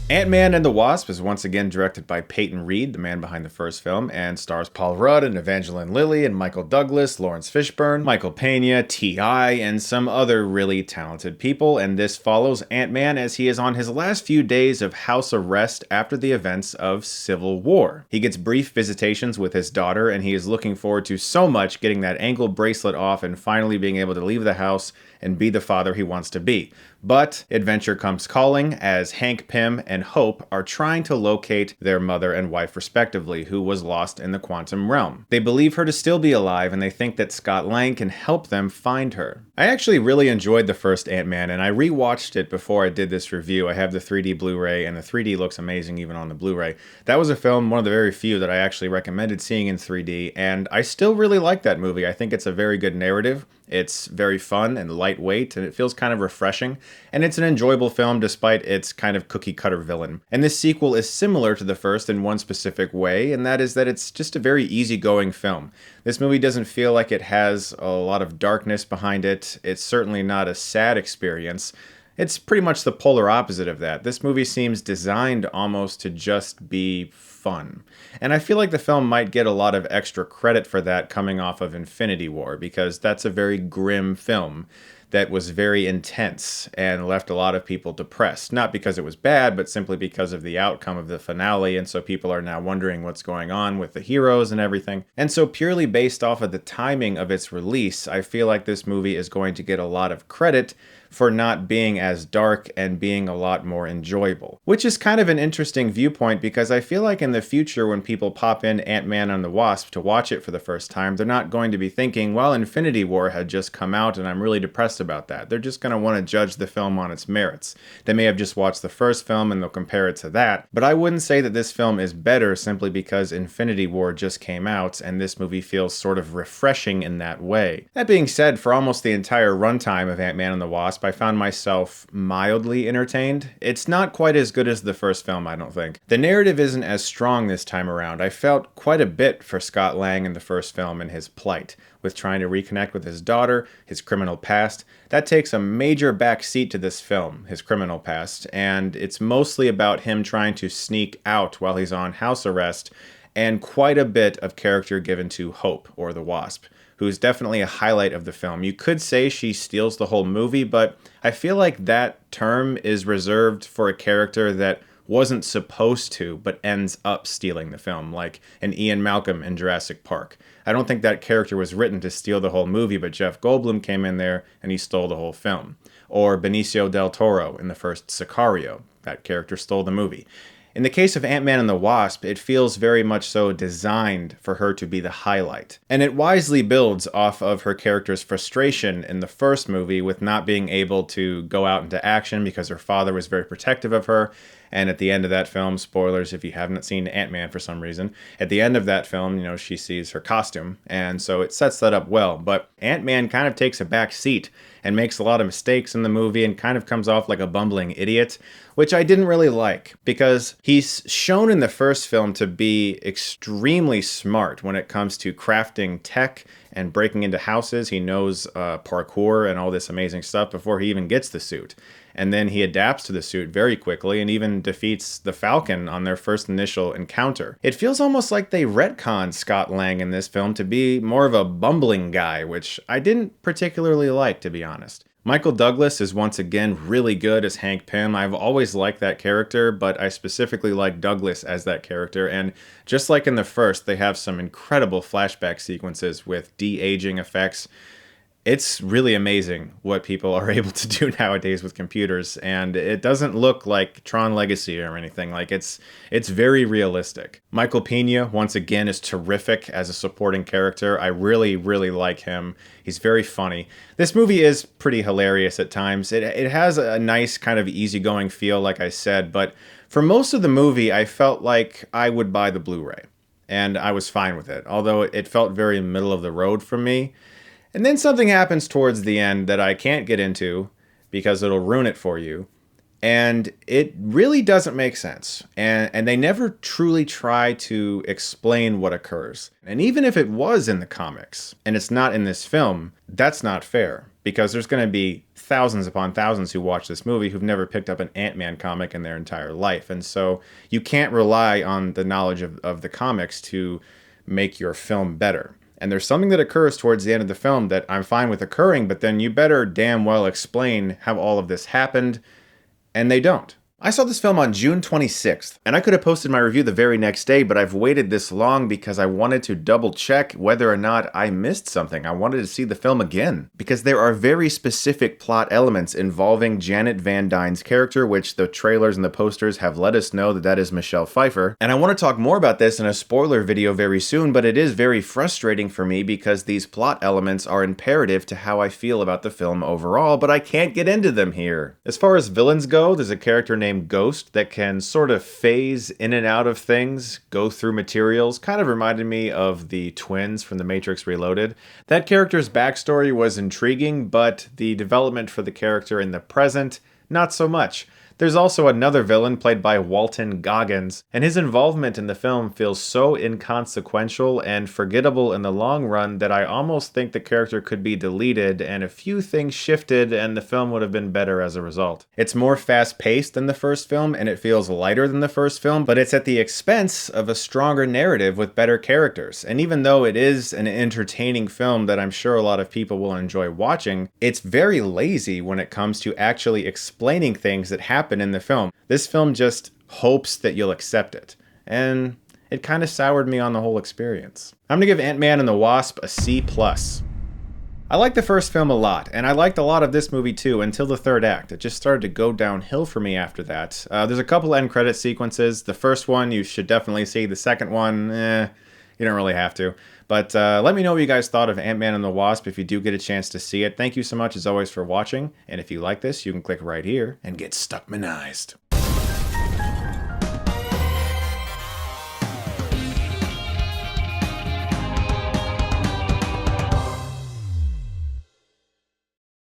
Ant-Man and the Wasp is once again directed by Peyton Reed, the man behind the first film, and stars Paul Rudd and Evangeline Lilly and Michael Douglas, Laurence Fishburne, Michael Pena, T.I., and some other really talented people, and this follows Ant-Man as he is on his last few days of house arrest after the events of Civil War. He gets brief visitations with his daughter, and he is looking forward to so much getting that ankle bracelet off and finally being able to leave the house and be the father he wants to be. But adventure comes calling as Hank Pym and Hope are trying to locate their mother and wife respectively, who was lost in the quantum realm. They believe her to still be alive, and they think that Scott Lang can help them find her. I actually really enjoyed the first Ant-Man, and I rewatched it before I did this review. I have the 3D Blu-ray, and the 3D looks amazing even on the Blu-ray. That was a film, one of the very few that I actually recommended seeing in 3D, and I still really like that movie. I think it's a very good narrative. It's very fun and lightweight, and it feels kind of refreshing, and it's an enjoyable film despite its kind of cookie-cutter villain. And this sequel is similar to the first in one specific way, and that is that it's just a very easygoing film. This movie doesn't feel like it has a lot of darkness behind it. It's certainly not a sad experience. It's pretty much the polar opposite of that. This movie seems designed almost to just be fun. And I feel like the film might get a lot of extra credit for that coming off of Infinity War, because that's a very grim film that was very intense and left a lot of people depressed. Not because it was bad, but simply because of the outcome of the finale, and so people are now wondering what's going on with the heroes and everything. And so purely based off of the timing of its release, I feel like this movie is going to get a lot of credit for not being as dark and being a lot more enjoyable. Which is kind of an interesting viewpoint, because I feel like in the future when people pop in Ant-Man and the Wasp to watch it for the first time, they're not going to be thinking, well, Infinity War had just come out and I'm really depressed about that. They're just going to want to judge the film on its merits. They may have just watched the first film and they'll compare it to that, but I wouldn't say that this film is better simply because Infinity War just came out and this movie feels sort of refreshing in that way. That being said, for almost the entire runtime of Ant-Man and the Wasp, I found myself mildly entertained. It's not quite as good as the first film, I don't think. The narrative isn't as strong this time around. I felt quite a bit for Scott Lang in the first film and his plight, with trying to reconnect with his daughter, his criminal past. That takes a major backseat to this film, his criminal past, and it's mostly about him trying to sneak out while he's on house arrest, and quite a bit of character given to Hope, or the Wasp, who's definitely a highlight of the film. You could say she steals the whole movie, but I feel like that term is reserved for a character that wasn't supposed to, but ends up stealing the film, like an Ian Malcolm in Jurassic Park. I don't think that character was written to steal the whole movie, but Jeff Goldblum came in there and he stole the whole film. Or Benicio del Toro in the first Sicario. That character stole the movie. In the case of Ant-Man and the Wasp, it feels very much so designed for her to be the highlight. And it wisely builds off of her character's frustration in the first movie with not being able to go out into action because her father was very protective of her. And at the end of that film, spoilers if you haven't seen Ant-Man for some reason, at the end of that film, she sees her costume. And so it sets that up well. But Ant-Man kind of takes a back seat and makes a lot of mistakes in the movie and kind of comes off like a bumbling idiot, which I didn't really like, because he's shown in the first film to be extremely smart when it comes to crafting tech and breaking into houses. He knows parkour and all this amazing stuff before he even gets the suit. And then he adapts to the suit very quickly and even defeats the Falcon on their first initial encounter. It feels almost like they retconned Scott Lang in this film to be more of a bumbling guy, which I didn't particularly like, to be honest. Michael Douglas is once again really good as Hank Pym. I've always liked that character, but I specifically like Douglas as that character, and just like in the first, they have some incredible flashback sequences with de-aging effects. It's really amazing what people are able to do nowadays with computers, and it doesn't look like Tron Legacy or anything. Like, it's very realistic. Michael Pena, once again, is terrific as a supporting character. I really, really like him. He's very funny. This movie is pretty hilarious at times. It has a nice kind of easygoing feel, like I said, but for most of the movie, I felt like I would buy the Blu-ray, and I was fine with it, although it felt very middle of the road for me. And then something happens towards the end that I can't get into because it'll ruin it for you. And it really doesn't make sense. And they never truly try to explain what occurs. And even if it was in the comics, and it's not in this film, that's not fair. Because there's going to be thousands upon thousands who watch this movie who've never picked up an Ant-Man comic in their entire life. And so you can't rely on the knowledge of the comics to make your film better. And there's something that occurs towards the end of the film that I'm fine with occurring, but then you better damn well explain how all of this happened. And they don't. I saw this film on June 26th, and I could have posted my review the very next day, but I've waited this long because I wanted to double check whether or not I missed something. I wanted to see the film again, because there are very specific plot elements involving Janet Van Dyne's character, which the trailers and the posters have let us know that that is Michelle Pfeiffer. And I want to talk more about this in a spoiler video very soon, but it is very frustrating for me because these plot elements are imperative to how I feel about the film overall, but I can't get into them here. As far as villains go, there's a character named Ghost that can sort of phase in and out of things, go through materials. Kind of reminded me of the twins from The Matrix Reloaded. That character's backstory was intriguing, but the development for the character in the present, not so much. There's also another villain played by Walton Goggins, and his involvement in the film feels so inconsequential and forgettable in the long run that I almost think the character could be deleted and a few things shifted and the film would have been better as a result. It's more fast-paced than the first film and it feels lighter than the first film, but it's at the expense of a stronger narrative with better characters. And even though it is an entertaining film that I'm sure a lot of people will enjoy watching, it's very lazy when it comes to actually explaining things that happen in the film. This film just hopes that you'll accept it, and it kind of soured me on the whole experience. I'm gonna give Ant-Man and the Wasp a C+. I liked the first film a lot, and I liked a lot of this movie too until the third act. It just started to go downhill for me after that. There's a couple end credit sequences. The first one you should definitely see. The second one, you don't really have to. But let me know what you guys thought of Ant-Man and the Wasp if you do get a chance to see it. Thank you so much as always for watching. And if you like this, you can click right here and get Stuckmanized.